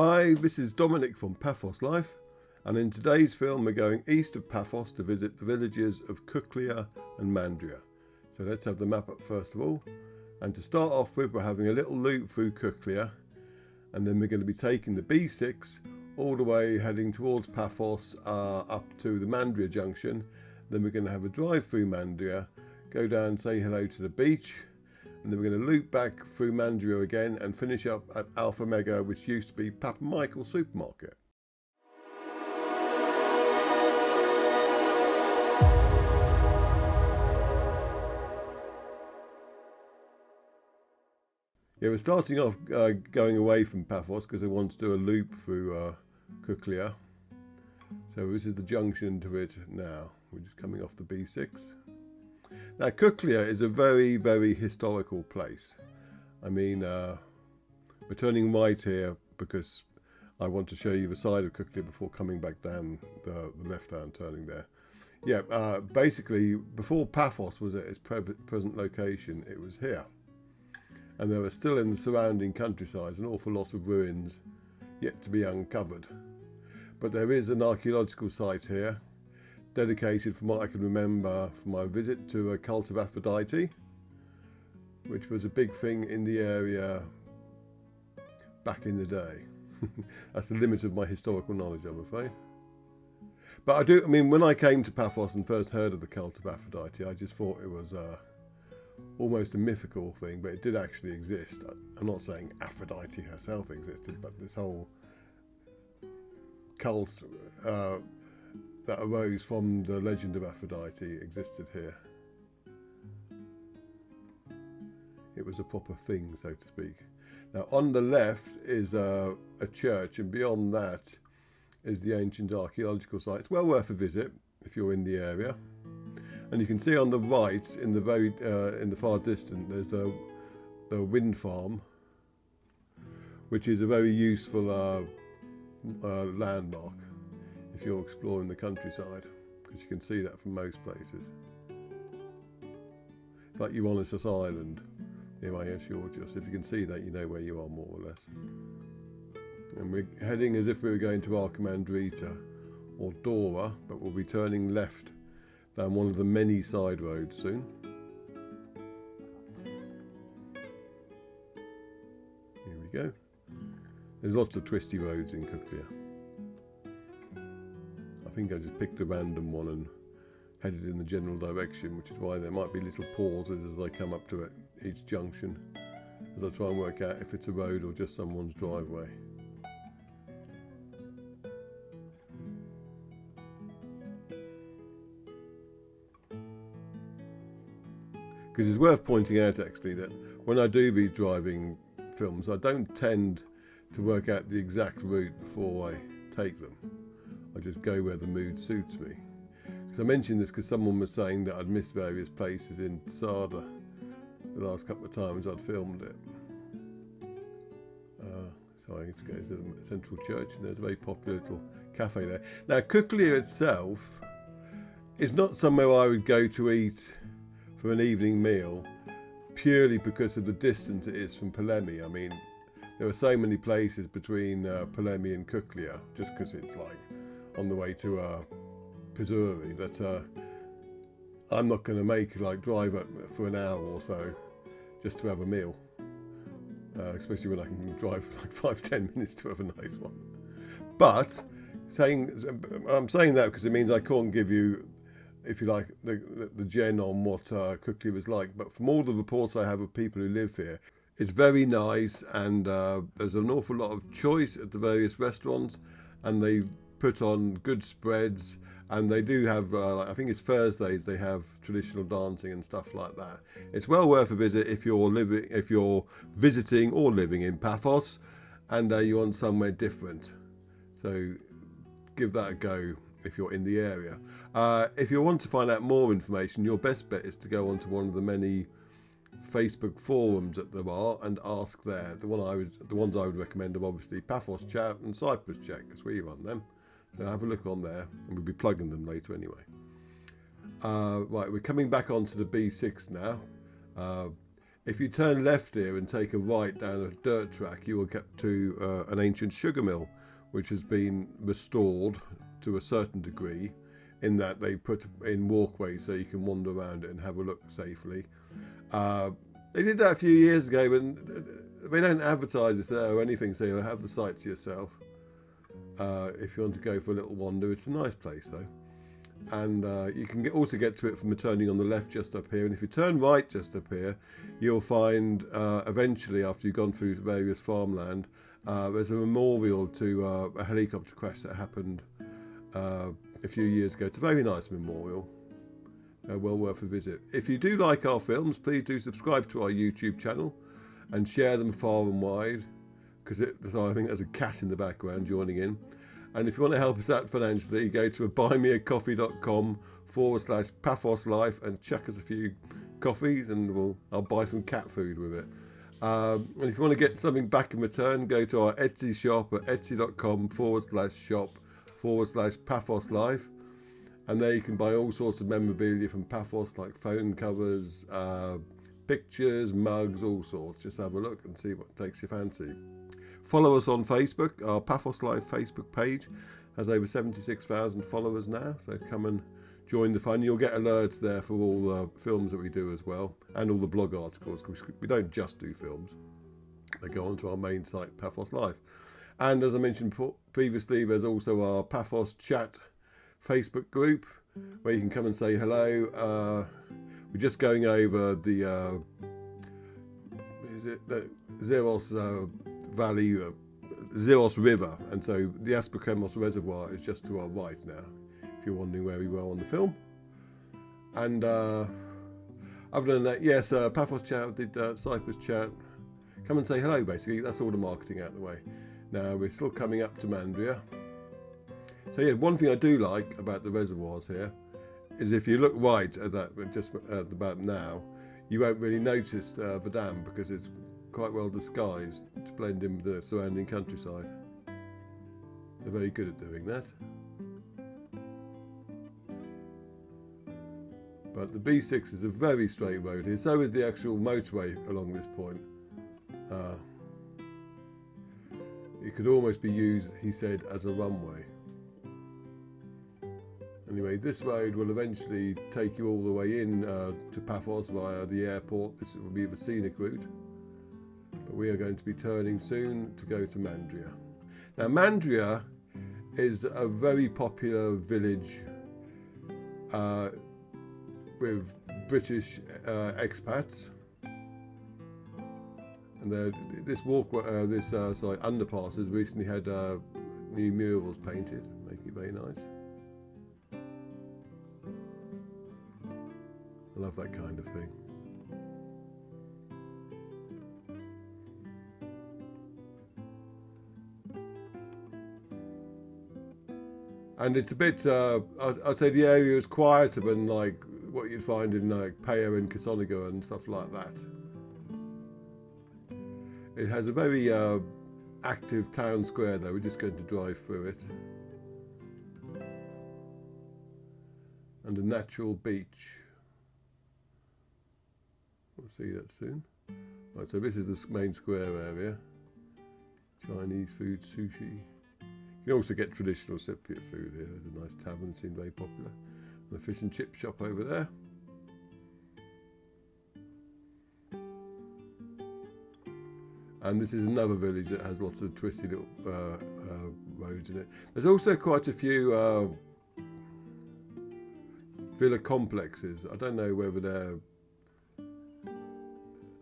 Hi, this is Dominic from Paphos Life, and in today's film we're going east of Paphos to visit the villages of Kouklia and Mandria. So let's have the map up first of all, and to start off with we're having a little loop through Kouklia, and then we're going to be taking the B6 all the way heading towards Paphos up to the Mandria junction. Then we're going to have a drive through Mandria, go down, say hello to the beach, and then we're going to loop back through Mandria again and finish up at Alpha Mega, which used to be Papa Michael's supermarket. Yeah, we're starting off going away from Paphos because I want to do a loop through Kouklia. So this is the junction to it now. We're just coming off the B6. Now Kouklia is a very, very historical place. I mean, we're turning right here because I want to show you the side of Kouklia before coming back down the left-hand turning there. Yeah, basically before Paphos was at its present location, it was here. And there are still in the surrounding countryside an awful lot of ruins yet to be uncovered. But there is an archaeological site here, dedicated from what I can remember from my visit to a cult of Aphrodite, which was a big thing in the area back in the day. That's the limit of my historical knowledge, I'm afraid. But I mean, when I came to Paphos and first heard of the cult of Aphrodite, I just thought it was almost a mythical thing, but it did actually exist. I'm not saying Aphrodite herself existed, but this whole cult that arose from the legend of Aphrodite existed here. It was a proper thing, so to speak. Now on the left is a church, and beyond that is the ancient archaeological site. It's well worth a visit if you're in the area. And you can see on the right, in the far distance, there's the wind farm, which is a very useful landmark if you're exploring the countryside, because you can see that from most places. It's like you're on this island near Aphrodite. If you can see that, you know where you are more or less. And we're heading as if we were going to Mandria or Dora, but we'll be turning left down one of the many side roads soon. Here we go. There's lots of twisty roads in Kouklia. I think I just picked a random one and headed in the general direction, which is why there might be little pauses as I come up to it, each junction, as I try and work out if it's a road or just someone's driveway. Because it's worth pointing out actually that when I do these driving films, I don't tend to work out the exact route before I take them. I just go where the mood suits me. Because I mentioned this because someone was saying that I'd missed various places in Sada the last couple of times I'd filmed it. So I used to go to the central church, and there's a very popular little cafe there. Now Kouklia itself is not somewhere I would go to eat for an evening meal purely because of the distance it is from Paphos. I mean, there are so many places between Paphos and Kouklia, just because it's like on the way to Pisuri, that I'm not going to drive up for an hour or so just to have a meal, especially when I can drive for like 5-10 minutes to have a nice one. But I'm saying that because it means I can't give you, if you like, the gen on what Kouklia was like. But from all the reports I have of people who live here, it's very nice, and there's an awful lot of choice at the various restaurants, and they put on good spreads, and they do have, I think it's Thursdays, they have traditional dancing and stuff like that. It's well worth a visit if you're visiting or living in Paphos, and you want somewhere different. So give that a go if you're in the area. If you want to find out more information, your best bet is to go onto one of the many Facebook forums that there are and ask there. The ones I would recommend are obviously Paphos Chat and Cyprus Chat, because we run them. So have a look on there, and we'll be plugging them later anyway. Right, we're coming back onto the B6 now. If you turn left here and take a right down a dirt track, you will get to an ancient sugar mill, which has been restored to a certain degree, in that they put in walkways so you can wander around it and have a look safely. They did that a few years ago, and they don't advertise it's there or anything, so you'll have the site to yourself. If you want to go for a little wander, it's a nice place though. And you can also get to it from turning on the left just up here, and if you turn right just up here, you'll find eventually, after you've gone through various farmland, there's a memorial to a helicopter crash that happened a few years ago. It's a very nice memorial, well worth a visit. If you do like our films, please do subscribe to our YouTube channel and share them far and wide, because I think there's a cat in the background joining in. And if you want to help us out financially, go to buymeacoffee.com/Paphos Life and chuck us a few coffees, and I'll buy some cat food with it. And if you want to get something back in return, go to our Etsy shop at etsy.com/shop/Paphos Life. And there you can buy all sorts of memorabilia from Paphos, like phone covers, pictures, mugs, all sorts. Just have a look and see what takes your fancy. Follow us on Facebook. Our Paphos Live Facebook page has over 76,000 followers now, so come and join the fun. You'll get alerts there for all the films that we do as well, and all the blog articles, because we don't just do films. They go onto our main site, Paphos Live. And as I mentioned previously, there's also our Paphos Chat Facebook group, where you can come and say hello. We're just going over the Zeros Valley, Zeros River, and so the Asprachemos Reservoir is just to our right now, if you're wondering where we were on the film. And other than that, yes, Paphos Chat did Cyprus Chat. Come and say hello, basically. That's all the marketing out of the way. Now we're still coming up to Mandria. So yeah, one thing I do like about the reservoirs here is if you look right at that, just about now, you won't really notice the dam, because it's quite well disguised to blend in with the surrounding countryside. They're very good at doing that. But the B6 is a very straight road here, so is the actual motorway along this point. It could almost be used, he said, as a runway. Anyway, this road will eventually take you all the way in to Paphos via the airport. This will be the scenic route. But we are going to be turning soon to go to Mandria. Now, Mandria is a very popular village with British expats. And this underpass has recently had new murals painted, making it very nice. I love that kind of thing. And it's a bit, I'd say the area is quieter than like what you'd find in like Paya and Kasoniga and stuff like that. It has a very active town square though. We're just going to drive through it. And a natural beach. We'll see that soon. Right, so this is the main square area. Chinese food, sushi. You can also get traditional Cypriot food here. There's a nice tavern, seems very popular. And a fish and chip shop over there. And this is another village that has lots of twisty little roads in it. There's also quite a few villa complexes. I don't know whether they're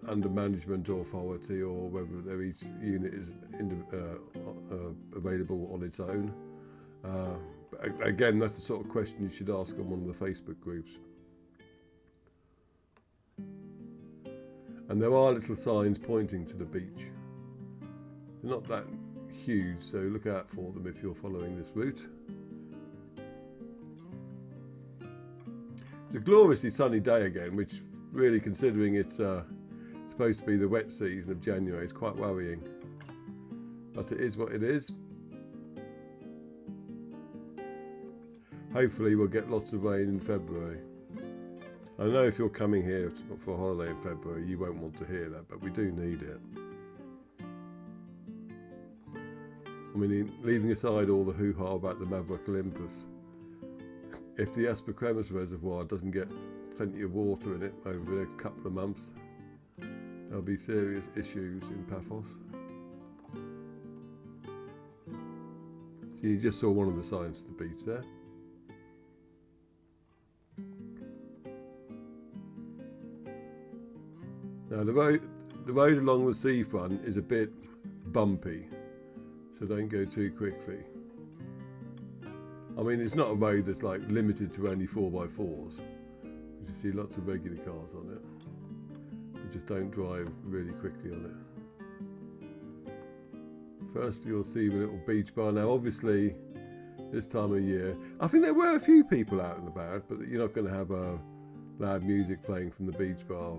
under management authority or whether each unit is available on its own. But again, that's the sort of question you should ask on one of the Facebook groups. And there are little signs pointing to the beach. They're not that huge, so look out for them if you're following this route. It's a gloriously sunny day again, which really, considering it's supposed to be the wet season of January, is quite worrying. But it is what it is. Hopefully we'll get lots of rain in February. I know if you're coming here for a holiday in February, you won't want to hear that, but we do need it. I mean, leaving aside all the hoo-ha about the Maverick Olympus, if the Aspercremus Reservoir doesn't get plenty of water in it over the next couple of months, there'll be serious issues in Paphos. So you just saw one of the signs of the beach there. Now the road along the seafront is a bit bumpy, so don't go too quickly. I mean, it's not a road that's like limited to only 4x4s. You see lots of regular cars on it, but just don't drive really quickly on it. First you'll see the little beach bar. Now obviously this time of year, I think there were a few people out and about, but you're not going to have loud music playing from the beach bar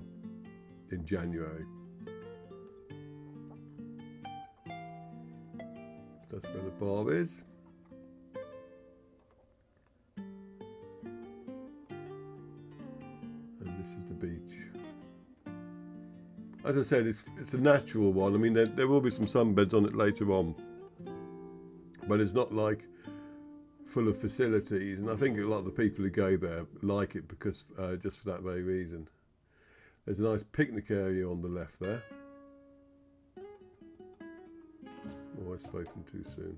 in January. That's where the bar is. And this is the beach. As I said, it's a natural one. I mean, there will be some sunbeds on it later on, but it's not like full of facilities. And I think a lot of the people who go there like it because just for that very reason. There's a nice picnic area on the left there. Oh, I've spoken too soon.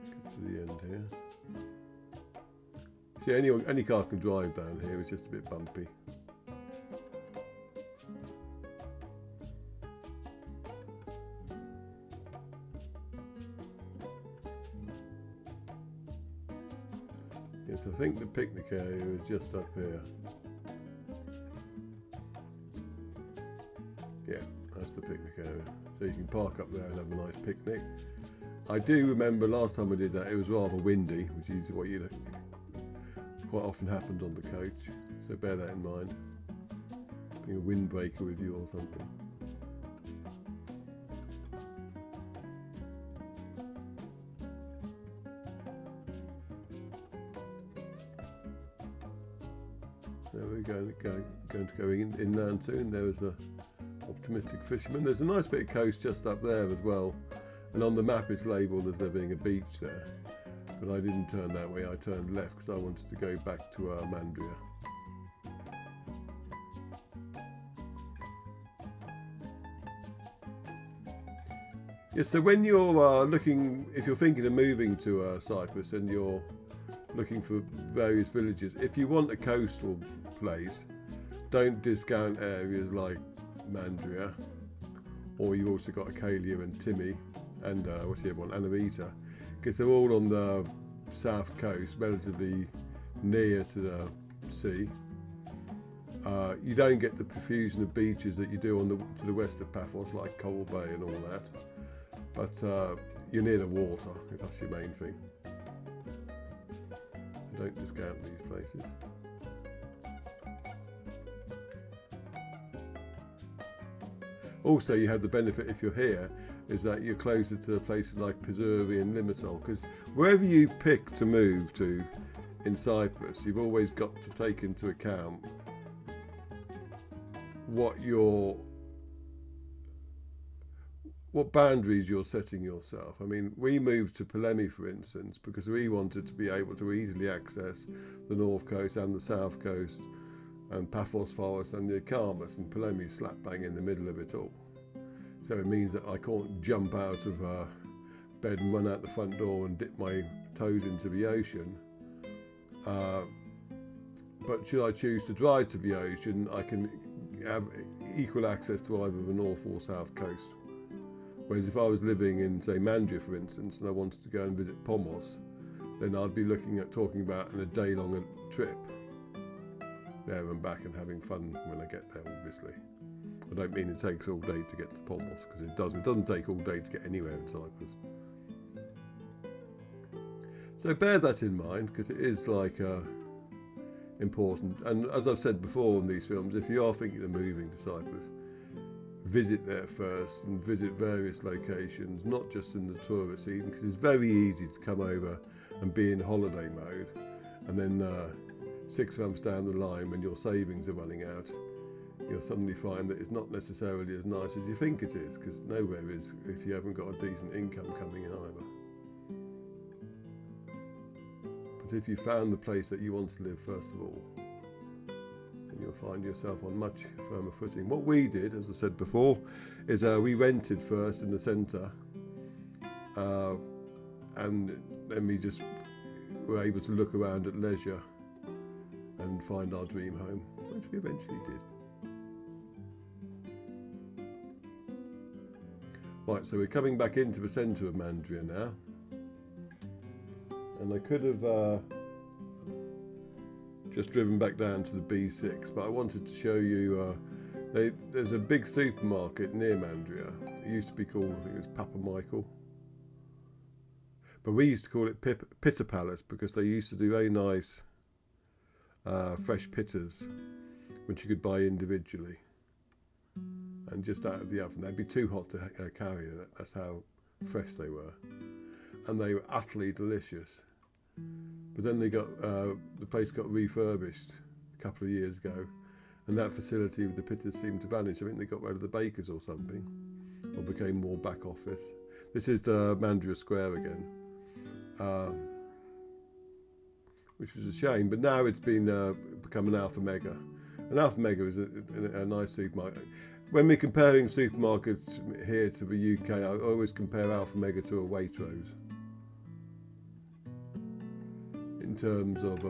Get to the end here. See, any car can drive down here, it's just a bit bumpy. Yes, I think the picnic area is just up here. Yeah, that's the picnic area. So you can park up there and have a nice picnic. I do remember last time we did that, it was rather windy, which is what quite often happened on the coach. So bear that in mind. Bring a windbreaker with you or something. There we're going to go in now soon. There was a optimistic fisherman. There's a nice bit of coast just up there as well, and on the map it's labelled as there being a beach there, but I didn't turn that way. I turned left because I wanted to go back to Mandria. Yes, so when you're if you're thinking of moving to Cyprus and you're looking for various villages, if you want a coastal place, don't discount areas like Mandria, or you've also got Kouklia and Timi and what's the other one, Aphrodite, because they're all on the south coast, relatively near to the sea. You don't get the profusion of beaches that you do to the west of Paphos, like Coral Bay and all that, but you're near the water if that's your main thing. Don't discount these places. Also, you have the benefit if you're here is that you're closer to places like Pizzuri and Limassol, because wherever you pick to move to in Cyprus, you've always got to take into account what boundaries you're setting yourself. I mean, we moved to Pelemi, for instance, because we wanted to be able to easily access the north coast and the south coast, and Paphos Forest and the Akamas, and Pelemi slap bang in the middle of it all. So it means that I can't jump out of bed and run out the front door and dip my toes into the ocean. But should I choose to drive to the ocean, I can have equal access to either the north or south coast. Whereas if I was living in, say, Mandria, for instance, and I wanted to go and visit Paphos, then I'd be talking about a day-long trip there and back and having fun when I get there, obviously. I don't mean it takes all day to get to Paphos, because it doesn't. It doesn't take all day to get anywhere in Cyprus. So bear that in mind, because it is important. And as I've said before in these films, if you are thinking of moving to Cyprus, visit there first and visit various locations, not just in the tourist season, because it's very easy to come over and be in holiday mode and then 6 months down the line, when your savings are running out, you'll suddenly find that it's not necessarily as nice as you think it is, because nowhere is if you haven't got a decent income coming in either. But if you found the place that you want to live first of all, then you'll find yourself on much firmer footing. What we did, as I said before, is we rented first in the centre, and then we just were able to look around at leisure and find our dream home, which we eventually did. Right, so we're coming back into the centre of Mandria now, and I could have just driven back down to the B6, but I wanted to show you there's a big supermarket near Mandria. It used to be called, I think it was Papa Michael, but we used to call it Pitta Palace because they used to do very nice fresh pittas which you could buy individually and just out of the oven. They'd be too hot to carry. That's how fresh they were, and they were utterly delicious. But then they got the place got refurbished a couple of years ago, and that facility with the pittas seemed to vanish. I think they got rid of the bakers or something, or became more back office. This is the Mandria Square again, which was a shame. But now it's been become an Alpha Mega. An Alpha Mega is a nice supermarket. When we're comparing supermarkets here to the UK, I always compare Alpha Mega to a Waitrose in terms of,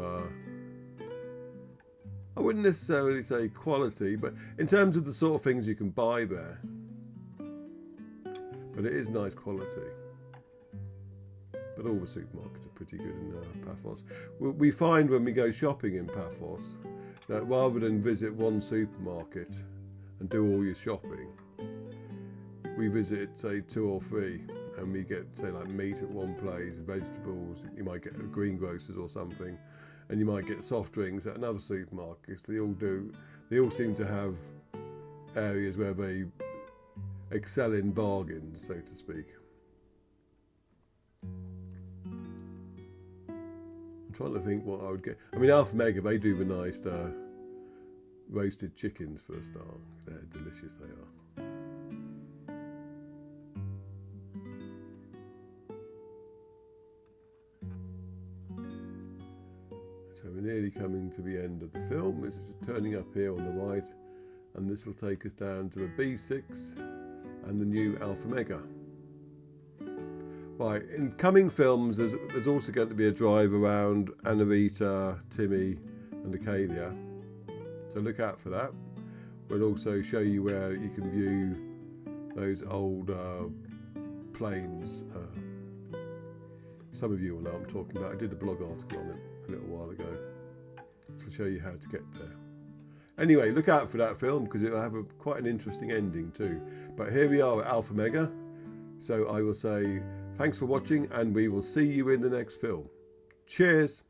I wouldn't necessarily say quality, but in terms of the sort of things you can buy there. But it is nice quality. But all the supermarkets are pretty good in Paphos. We find when we go shopping in Paphos that rather than visit one supermarket and do all your shopping, we visit, say, 2 or 3, and we get, say, like meat at one place, vegetables, you might get a greengrocers or something, and you might get soft drinks at another supermarket. They all seem to have areas where they excel in bargains, so to speak. I'm trying to think what I would get. I mean, Alpha Mega, they do the nice roasted chickens for a start. They're delicious, they are. So we're nearly coming to the end of the film. This is turning up here on the right, and this will take us down to the B6 and the new Alpha Mega. Right, in coming films, there's also going to be a drive around Aphrodite, Timmy and Kouklia. So look out for that. We'll also show you where you can view those old planes. Some of you will know what I'm talking about. I did a blog article on it a little while ago to show you how to get there. Anyway, look out for that film because it'll have quite an interesting ending too. But here we are at Alpha Mega. So I will say thanks for watching, and we will see you in the next film. Cheers.